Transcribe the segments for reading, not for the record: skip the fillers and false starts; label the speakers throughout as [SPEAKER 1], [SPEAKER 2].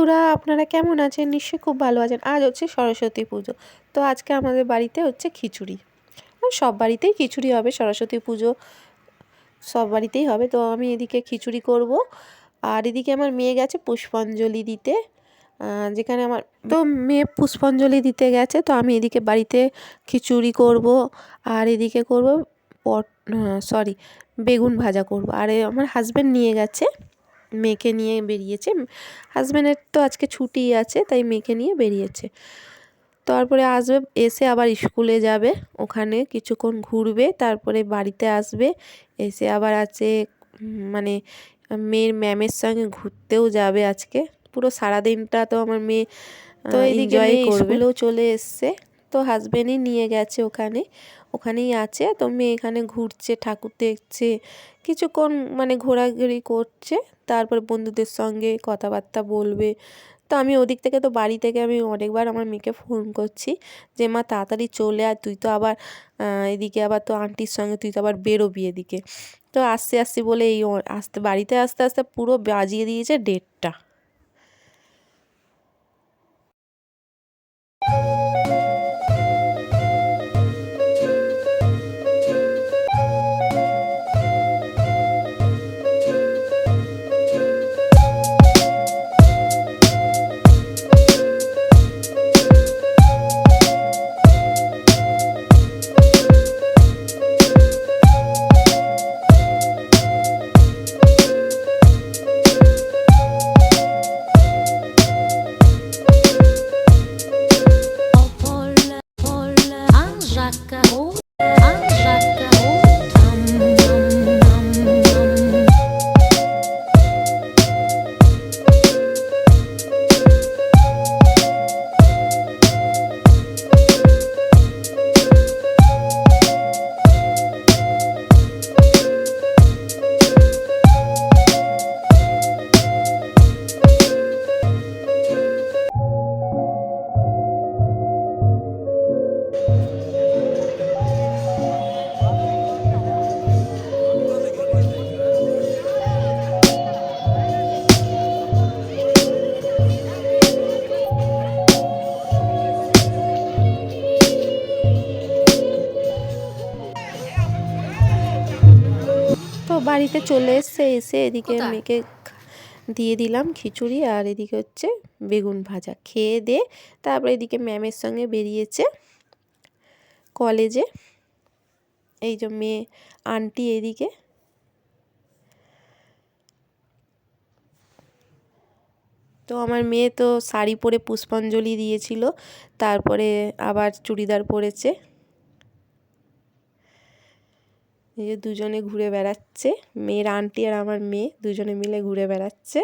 [SPEAKER 1] বন্ধুরা, আপনারা কেমন আছেন? নিশ্চয়ই খুব ভালো আছেন। আজ হচ্ছে সরস্বতী পুজো। তো আজকে আমাদের বাড়িতে হচ্ছে খিচুড়ি। সব বাড়িতেই খিচুড়ি হবে, সরস্বতী পুজো সব বাড়িতেই হবে। তো আমি এদিকে খিচুড়ি করব, আর এদিকে আমার মেয়ে গেছে পুষ্পাঞ্জলি দিতে। যেখানে আমার তো মেয়ে পুষ্পাঞ্জলি দিতে গেছে, তো আমি এদিকে বাড়িতে খিচুড়ি করব, আর এদিকে করব বেগুন ভাজা করব। আর আমার হাজব্যান্ড নিয়ে গেছে, মেয়েকে নিয়ে বেরিয়েছে। হাজব্যান্ডের তো আজকে ছুটি আছে, তাই মেয়েকে নিয়ে বেরিয়েছে। তারপরে আসবে, এসে আবার স্কুলে যাবে, ওখানে কিছুক্ষণ ঘুরবে, তারপরে বাড়িতে আসবে, এসে আবার আছে মানে মেয়ের ম্যামের সঙ্গে ঘুরতেও যাবে আজকে। পুরো সারাদিনটা তো আমার মেয়ে তো এদিকে স্কুলেও চলে এসছে। তো হাজব্যান্ডই নিয়ে গেছে ওখানেই আছে। তো মেয়ে এখানে ঘুরছে, ঠাকুর দেখছে, কিছুক্ষণ ঘোরাঘুরি করছে, তারপর বন্ধুদের সঙ্গে কথাবার্তা বলবে। তো আমি ওদিক থেকে, তো বাড়ি থেকে আমি অনেকবার আমার মেয়েকে ফোন করছি যে মা তাড়াতাড়ি চলে আয়, তুই তো আবার এদিকে আবার তো আন্টির সঙ্গে তুই তো আবার বেরোবি এদিকে। তো আসছি বলে বাড়িতে আসতে আসতে পুরো বাজিয়ে দিয়েছে 1:30টা। তো বাড়িতে চলে এসে এদিকে মেয়েকে দিয়ে দিলাম খিচুড়ি, আর এদিকে হচ্ছে বেগুন ভাজা। খেয়ে দিয়ে তারপরে এদিকে ম্যামের সঙ্গে বেরিয়েছে কলেজে। এই যে মেয়ে আন্টি এদিকে। তো আমার মেয়ে তো শাড়ি পরে পুষ্পাঞ্জলি দিয়েছিল, তারপরে আবার চুড়িদার পরেছে। এই যে দুজনে ঘুরে বেড়াচ্ছে, মেয়ের আন্টি আর আমার মেয়ে দুজনে মিলে ঘুরে বেড়াচ্ছে।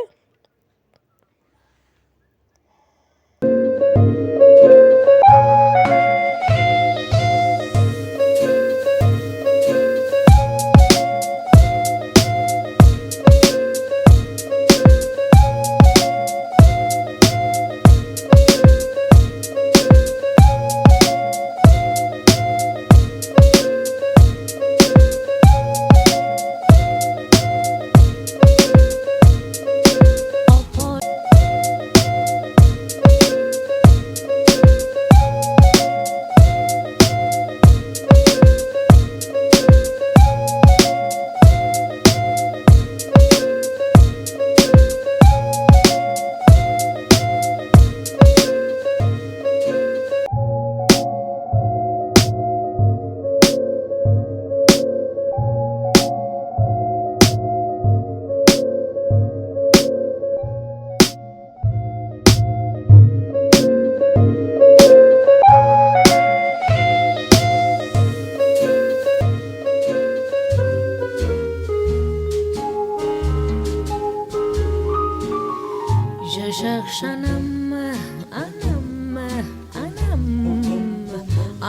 [SPEAKER 2] Je cherche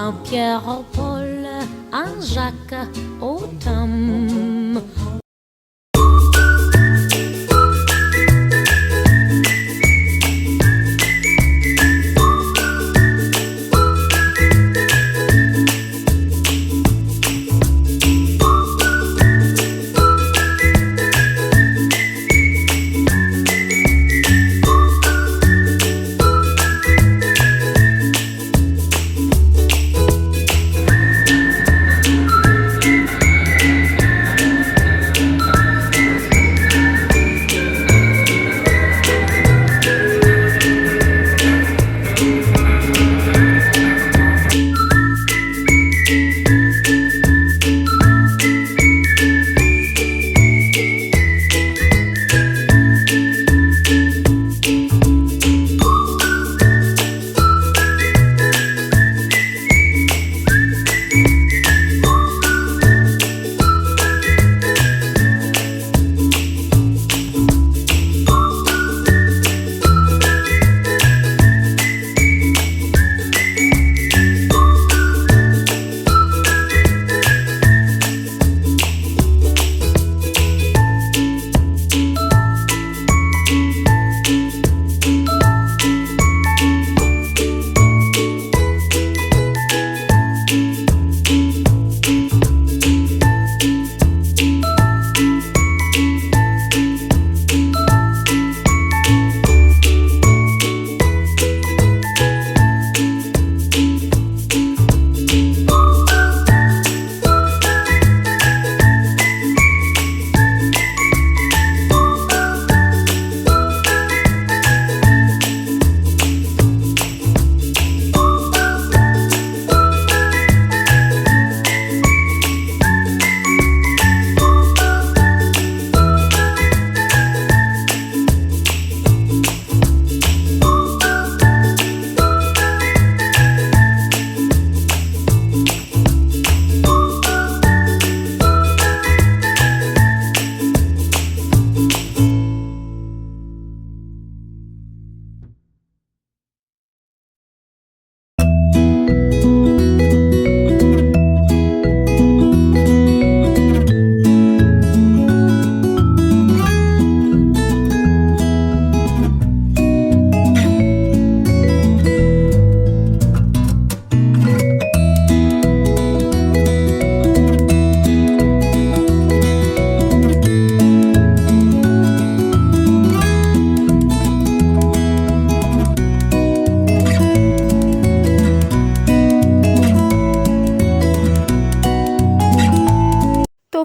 [SPEAKER 2] un Pierre, un Paul, un Jacques, autant.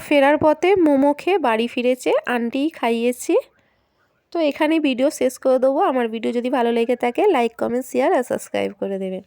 [SPEAKER 1] ফেরার পথে মোমো খেয়ে বাড়ি ফিরেছে, আন্টিই খাইয়েছে। তো এখানেই ভিডিও শেষ করে দেবো। আমার ভিডিও যদি ভালো লেগে থাকে লাইক, কমেন্ট, শেয়ার আর সাবস্ক্রাইব করে দেবেন।